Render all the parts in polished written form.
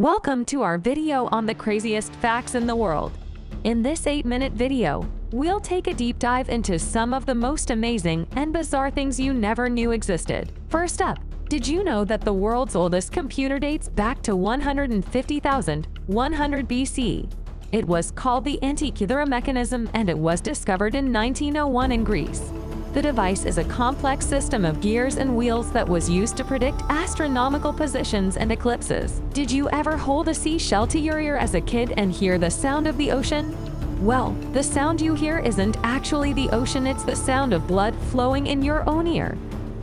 Welcome to our video on the craziest facts in the world. In this 8-minute video, we'll take a deep dive into some of the most amazing and bizarre things you never knew existed. First up, did you know that the world's oldest computer dates back to 150,100 BC? It was called the Antikythera mechanism and it was discovered in 1901 in Greece. The device is a complex system of gears and wheels that was used to predict astronomical positions and eclipses. Did you ever hold a seashell to your ear as a kid and hear the sound of the ocean? Well, the sound you hear isn't actually the ocean, it's the sound of blood flowing in your own ear.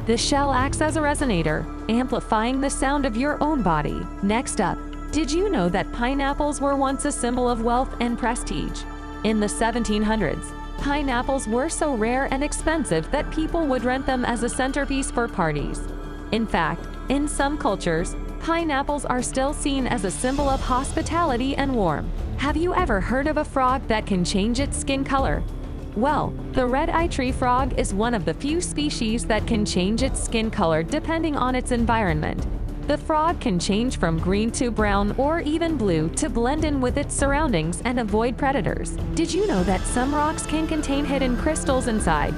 The shell acts as a resonator, amplifying the sound of your own body. Next up, did you know that pineapples were once a symbol of wealth and prestige? In the 1700s, pineapples were so rare and expensive that people would rent them as a centerpiece for parties. In fact, in some cultures, pineapples are still seen as a symbol of hospitality and warmth. Have you ever heard of a frog that can change its skin color? Well, the red-eye tree frog is one of the few species that can change its skin color depending on its environment. The frog can change from green to brown or even blue to blend in with its surroundings and avoid predators. Did you know that some rocks can contain hidden crystals inside?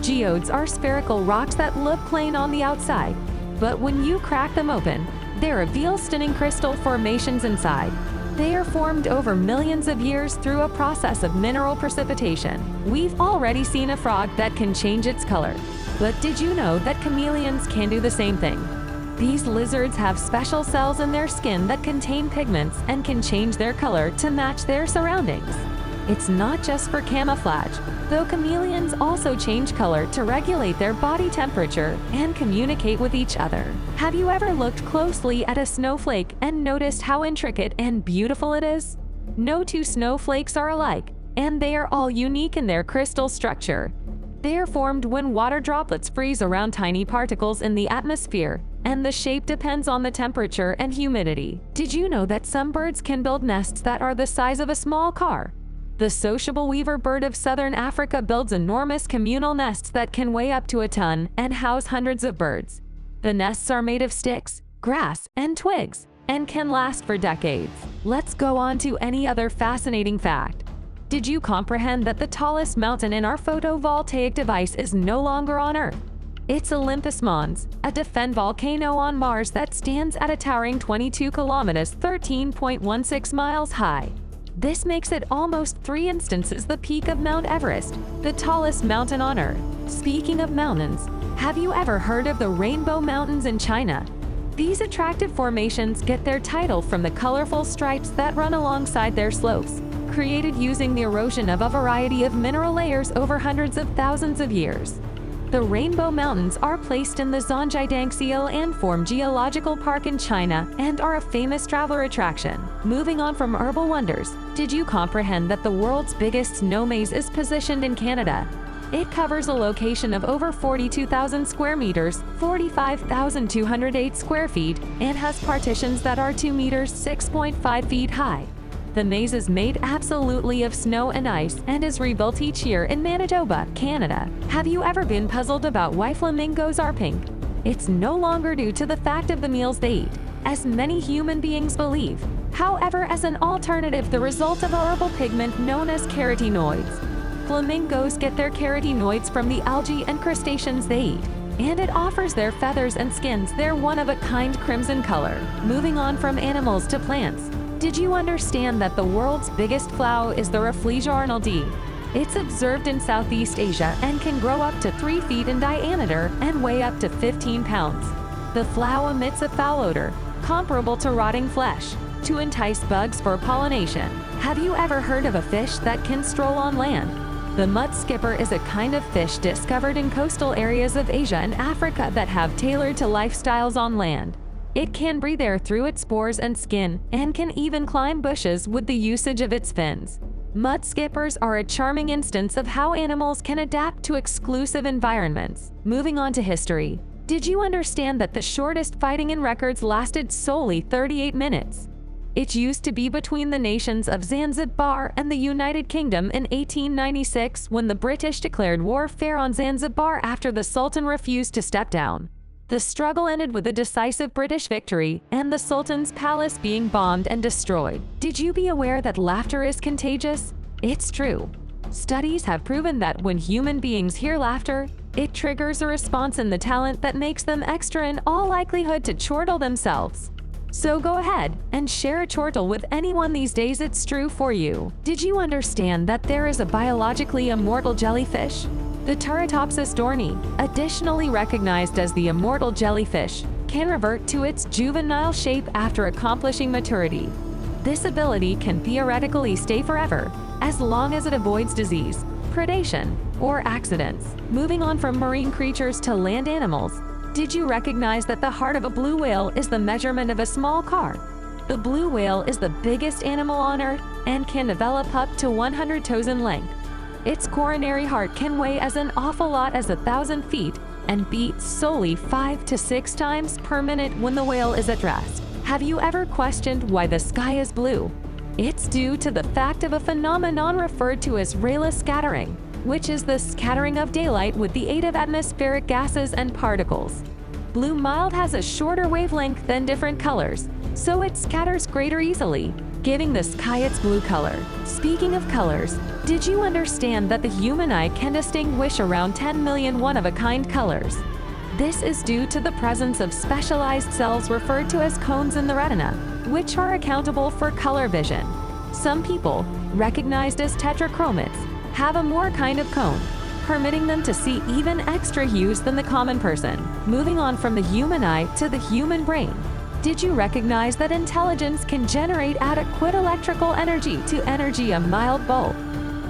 Geodes are spherical rocks that look plain on the outside, but when you crack them open, they reveal stunning crystal formations inside. They are formed over millions of years through a process of mineral precipitation. We've already seen a frog that can change its color, but did you know that chameleons can do the same thing? These lizards have special cells in their skin that contain pigments and can change their color to match their surroundings. It's not just for camouflage, though chameleons also change color to regulate their body temperature and communicate with each other. Have you ever looked closely at a snowflake and noticed how intricate and beautiful it is? No two snowflakes are alike, and they are all unique in their crystal structure. They are formed when water droplets freeze around tiny particles in the atmosphere, and the shape depends on the temperature and humidity. Did you know that some birds can build nests that are the size of a small car? The sociable weaver bird of southern Africa builds enormous communal nests that can weigh up to a ton and house hundreds of birds. The nests are made of sticks, grass, and twigs, and can last for decades. Let's go on to any other fascinating fact. Did you comprehend that the tallest mountain in our photovoltaic device is no longer on Earth? It's Olympus Mons, a defined volcano on Mars that stands at a towering 22 kilometers (13.16 miles) high. This makes it almost 3 instances the peak of Mount Everest, the tallest mountain on Earth. Speaking of mountains, have you ever heard of the Rainbow Mountains in China? These attractive formations get their title from the colorful stripes that run alongside their slopes, created using the erosion of a variety of mineral layers over hundreds of thousands of years. The Rainbow Mountains are placed in the Zhangjiajie Landform Geological Park in China and are a famous traveler attraction. Moving on from herbal wonders, did you comprehend that the world's biggest snow maze is positioned in Canada? It covers a location of over 42,000 square meters, 45,208 square feet, and has partitions that are 2 meters, 6.5 feet high. The maze is made absolutely of snow and ice and is rebuilt each year in Manitoba, Canada. Have you ever been puzzled about why flamingos are pink? It's no longer due to the fact of the meals they eat, as many human beings believe. However, as an alternative, the result of a herbal pigment known as carotenoids. Flamingos get their carotenoids from the algae and crustaceans they eat, and it offers their feathers and skins their one-of-a-kind crimson color. Moving on from animals to plants, did you understand that the world's biggest flower is the Rafflesia arnoldii? It's observed in Southeast Asia and can grow up to 3 feet in diameter and weigh up to 15 pounds. The flower emits a foul odor, comparable to rotting flesh, to entice bugs for pollination. Have you ever heard of a fish that can stroll on land? The mud skipper is a kind of fish discovered in coastal areas of Asia and Africa that have tailored to lifestyles on land. It can breathe air through its pores and skin, and can even climb bushes with the usage of its fins. Mud skippers are a charming instance of how animals can adapt to exclusive environments. Moving on to history, did you understand that the shortest fighting in records lasted solely 38 minutes? It used to be between the nations of Zanzibar and the United Kingdom in 1896 when the British declared warfare on Zanzibar after the Sultan refused to step down. The struggle ended with a decisive British victory and the Sultan's palace being bombed and destroyed. Did you be aware that laughter is contagious? It's true. Studies have proven that when human beings hear laughter, it triggers a response in the talent that makes them extra in all likelihood to chortle themselves. So go ahead and share a chortle with anyone these days. It's true for you. Did you understand that there is a biologically immortal jellyfish? The Turritopsis dohrnii, additionally recognized as the immortal jellyfish, can revert to its juvenile shape after accomplishing maturity. This ability can theoretically stay forever, as long as it avoids disease, predation, or accidents. Moving on from marine creatures to land animals, did you recognize that the heart of a blue whale is the measurement of a small car? The blue whale is the biggest animal on Earth and can develop up to 100 toes in length. Its coronary heart can weigh as an awful lot as 1,000 feet and beat solely 5 to 6 times per minute when the whale is at rest. Have you ever questioned why the sky is blue? It's due to the fact of a phenomenon referred to as rayless scattering, which is the scattering of daylight with the aid of atmospheric gases and particles. Blue mild has a shorter wavelength than different colors, so it scatters greater easily, giving the sky its blue color. Speaking of colors, did you understand that the human eye can distinguish around 10 million one-of-a-kind colors? This is due to the presence of specialized cells referred to as cones in the retina, which are accountable for color vision. Some people, recognized as tetrachromats, have a more kind of cone, permitting them to see even extra hues than the common person. Moving on from the human eye to the human brain, did you recognize that intelligence can generate adequate electrical energy to energy a mild bulb?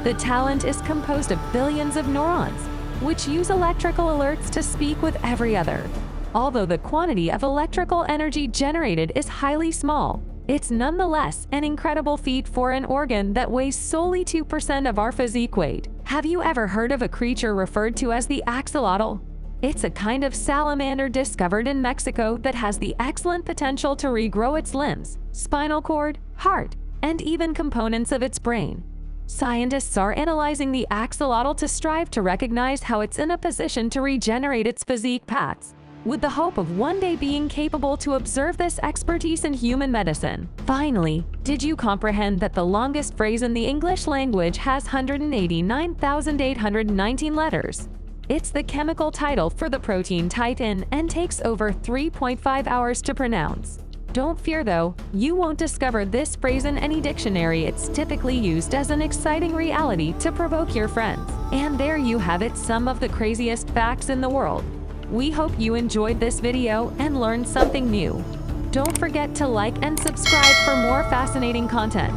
The talent is composed of billions of neurons, which use electrical alerts to speak with every other. Although the quantity of electrical energy generated is highly small, it's nonetheless an incredible feat for an organ that weighs solely 2% of our physique weight. Have you ever heard of a creature referred to as the axolotl? It's a kind of salamander discovered in Mexico that has the excellent potential to regrow its limbs, spinal cord, heart, and even components of its brain. Scientists are analyzing the axolotl to strive to recognize how it's in a position to regenerate its physique paths, with the hope of one day being capable to observe this expertise in human medicine. Finally, did you comprehend that the longest phrase in the English language has 189,819 letters? It's the chemical title for the protein type N and takes over 3.5 hours to pronounce. Don't fear though, you won't discover this phrase in any dictionary. It's typically used as an exciting reality to provoke your friends. And there you have it, some of the craziest facts in the world. We hope you enjoyed this video and learned something new. Don't forget to like and subscribe for more fascinating content.